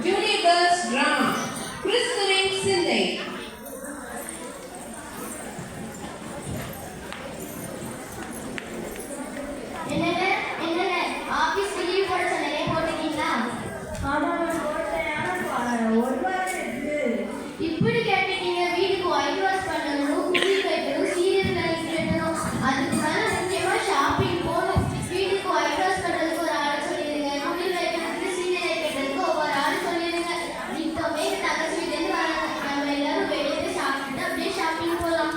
Junior Girls Drama, Christine Sindhi. Office leave போட சொன்னேன், போட்டுட்டீங்களா? ஆமா போட்டேன். ஒரு வாரம் இருக்கு. இப்படி கேட்டீங்க, வீட்டுக்கு ஒயிட் வாஷ் பண்ணணும், குடி வைக்கணும், சீரியல் லைட் கட்டணும், அதுக்கு மேல முக்கியமா ஷாப்பிங் போகணும். வீட்டுக்கு ஒயிட் வாஷ் பண்றதுக்கு ஒரு ஆள் சொல்லிடுங்க, குடி வைக்கிறதுக்கு சீரியல் லைட் கட்டுறதுக்கு ஒவ்வொரு ஆள் சொல்லிடுங்க. இப்பவே தங்கச்சி வீட்டுலேருந்து வராங்க, நம்ம எல்லாரும் வெளியே சாப்பிட்டு அப்படியே ஷாப்பிங் போகலாம்.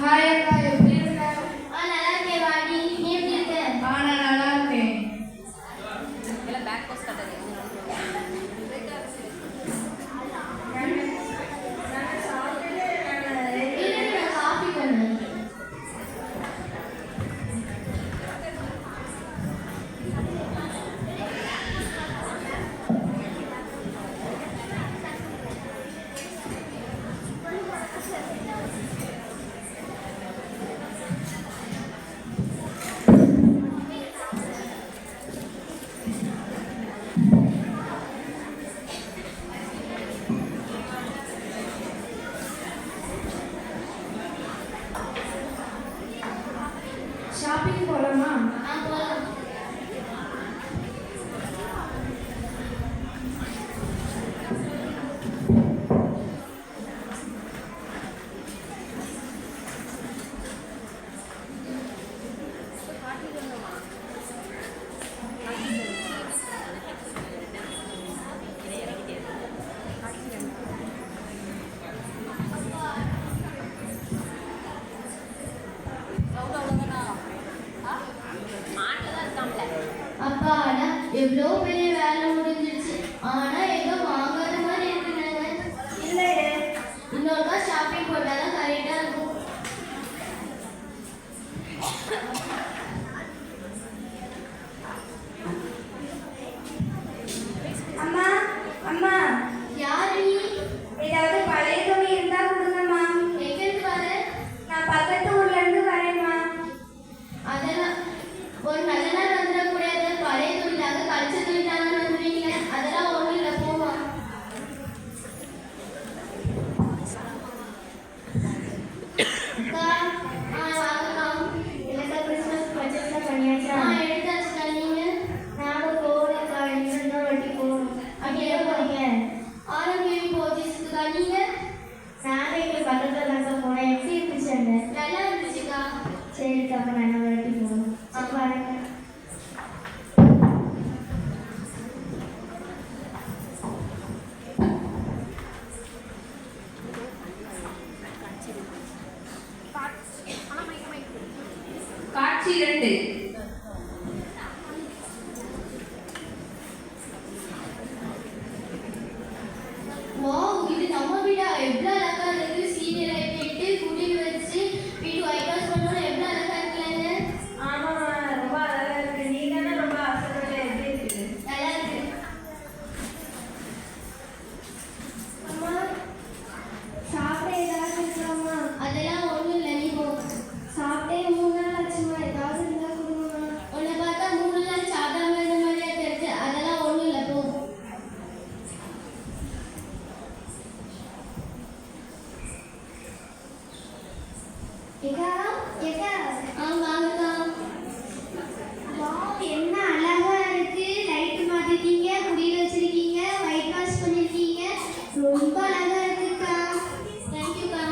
ஹாய் அக்கா, எப்படி இருக்க? நல்லா இருக்கேன் வாடி, நீ எப்படி இருக்க? நான் நல்லா இருக்கேன். நான் காஃபி பண்ணேன். ஷாப்பிங் போலாமா? போகலாம். அப்பாடா, எவ்வளோ பெரிய வேலை முடிஞ்சிருச்சு. ஆனா எங்க வாங்காத மாதிரி இருக்குங்க. இல்லையே. இன்னொருக்கா ஷாப்பிங் போட்டாதான் கரெக்டா இருக்கும். அம்மா அம்மா, யாரு நீ? ஏதாவது பழைய துணி இருந்தா கொடுங்கம்மா. எங்கிருந்து வர? நான் பக்கத்து ஊர்ல இருந்து வரேம்மா. அதெல்லாம் ஒரு நல்ல நாள் வந்துடக்கூடாது. பழைய துணிட்டாங்க, கழிச்ச துணிட்டாங்கன்னு வந்துடுவீங்களே, அதெல்லாம் ஒன்றும் இல்லை, போமா. அக்கா, வாங்கக்கா. இல்லக்கா, கிறிஸ்மஸ் பர்ச்சேஸ்லாம் பண்ணியாச்சா? எடுத்தாச்சுக்கா. நீங்கள் நானும் போகலக்கா, இன்னும் வட்டி போகணும். அப்படியே போறீங்க? ஆரோக்கியம் போச்சுக்கா. நீங்கள் நானும் இங்கே பக்கத்தில் தான்க்கா போனேன். எப்படி இருந்துச்சு அங்க? நல்லா இருந்துச்சுக்கா. சரிக்கா, அப்போ நான் வட்டி போகணும். அப்போ வரேங்க. காட்சி 2. வாவ், இது நம்ம வீடா? எவ்வளோ அழகா இருக்கு. சீரியல் லைட் கட்டி, குடி வச்சு, வீடு ஒயிட் வாஷ் பண்ணோம். எவ்வளோ அழகா இருக்குல்லங்க. ஆமாம்மா, ரொம்ப அழகா இருக்கு. நீ தானே ரொம்ப ஆசைப்பட்ட. எப்படி இருக்குது? நல்லா இருக்கு. அம்மா, சாப்பிட ஏதாவது இருக்காம்மா? அதெல்லாம் ஒன்றும் இல்லை, நீ போ. சாப்பிட்டே 3 நாள் ஆச்சுமா. ஏதாவது இருந்தா கொடுங்கம்மா. உன்னை பார்த்தா 3 நாள் சாப்பிடாம இருந்த மாதிரியா தெரிஞ்சு. அதெல்லாம் ஒன்றும் இல்லை, போ. ஏக்கா, ஏக்கா, வாங்கக்கா. வாவ், என்ன அழகா இருக்கு. லைட் மாத்திட்டீங்க, குடியில் வச்சிருக்கீங்க, ஒயிட் வாஷ் பண்ணிருக்கீங்க. ரொம்ப அழகா இருக்குக்கா. தேங்க்யூக்கா.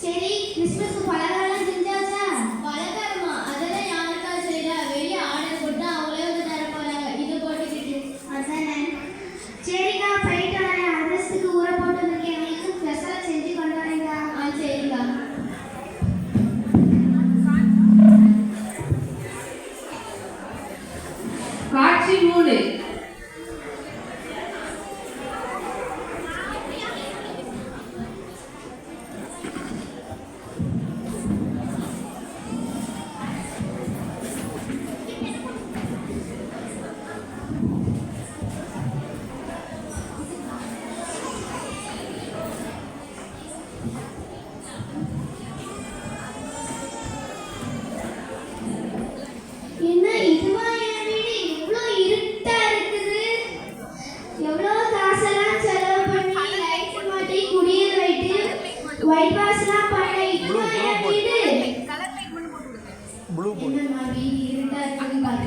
சரி, கிறிஸ்மஸ்க்கு பலகாரம் செஞ்சாச்சா? பலகாரமா? அதெல்லாம் யாருக்கா செய்யறா? வெளியே ஆர்டர் போட்டு அவங்களே வந்து தர போறாங்க. இது போட்டுக்கிட்டு அதானே. சரிக்கா, போயிட்டு வரேன். அட்ரஸுக்கு ஊற போட்டு வந்திருக்கேன். எங்களுக்கு ஸ்பெஷலாக செஞ்சு கொண்டு வரேன்க்கா. சரிக்கா. காட்சி 3.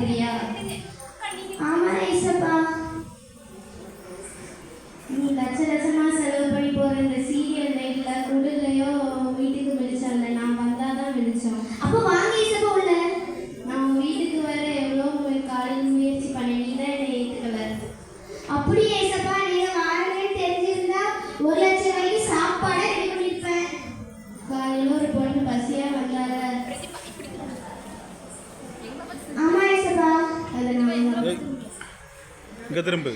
பார்க்குறியா? ஆமா ஏசப்பா. நீ லட்சமா செலவு பண்ணி போகிற இந்த சீரியல் லைட்டில் குடிலையோ வீட்டுக்கு வெளிச்சம் இல்லை, நான் வந்தால் தான் வெளிச்சம். அப்போ வாங்க ஏசப்பா உள்ள. நான் உன் வீட்டுக்கு வர எவ்வளோ காலையில் முயற்சி பண்ணேன், நீ தான் என்னை ஏற்றுக்கல. அப்படி ஏசப்பா நீங்க வாரங்கன்னு தெரிஞ்சிருந்தா 1,00,000 ரூபாய்க்கு சாப்பாடை ரெடி பண்ணிருப்பேன். காலையில் ஒரு பொண்ணு பசியாக வந்தால, ஆமா ஏசப்பா. அதை நான் இங்கே திரும்ப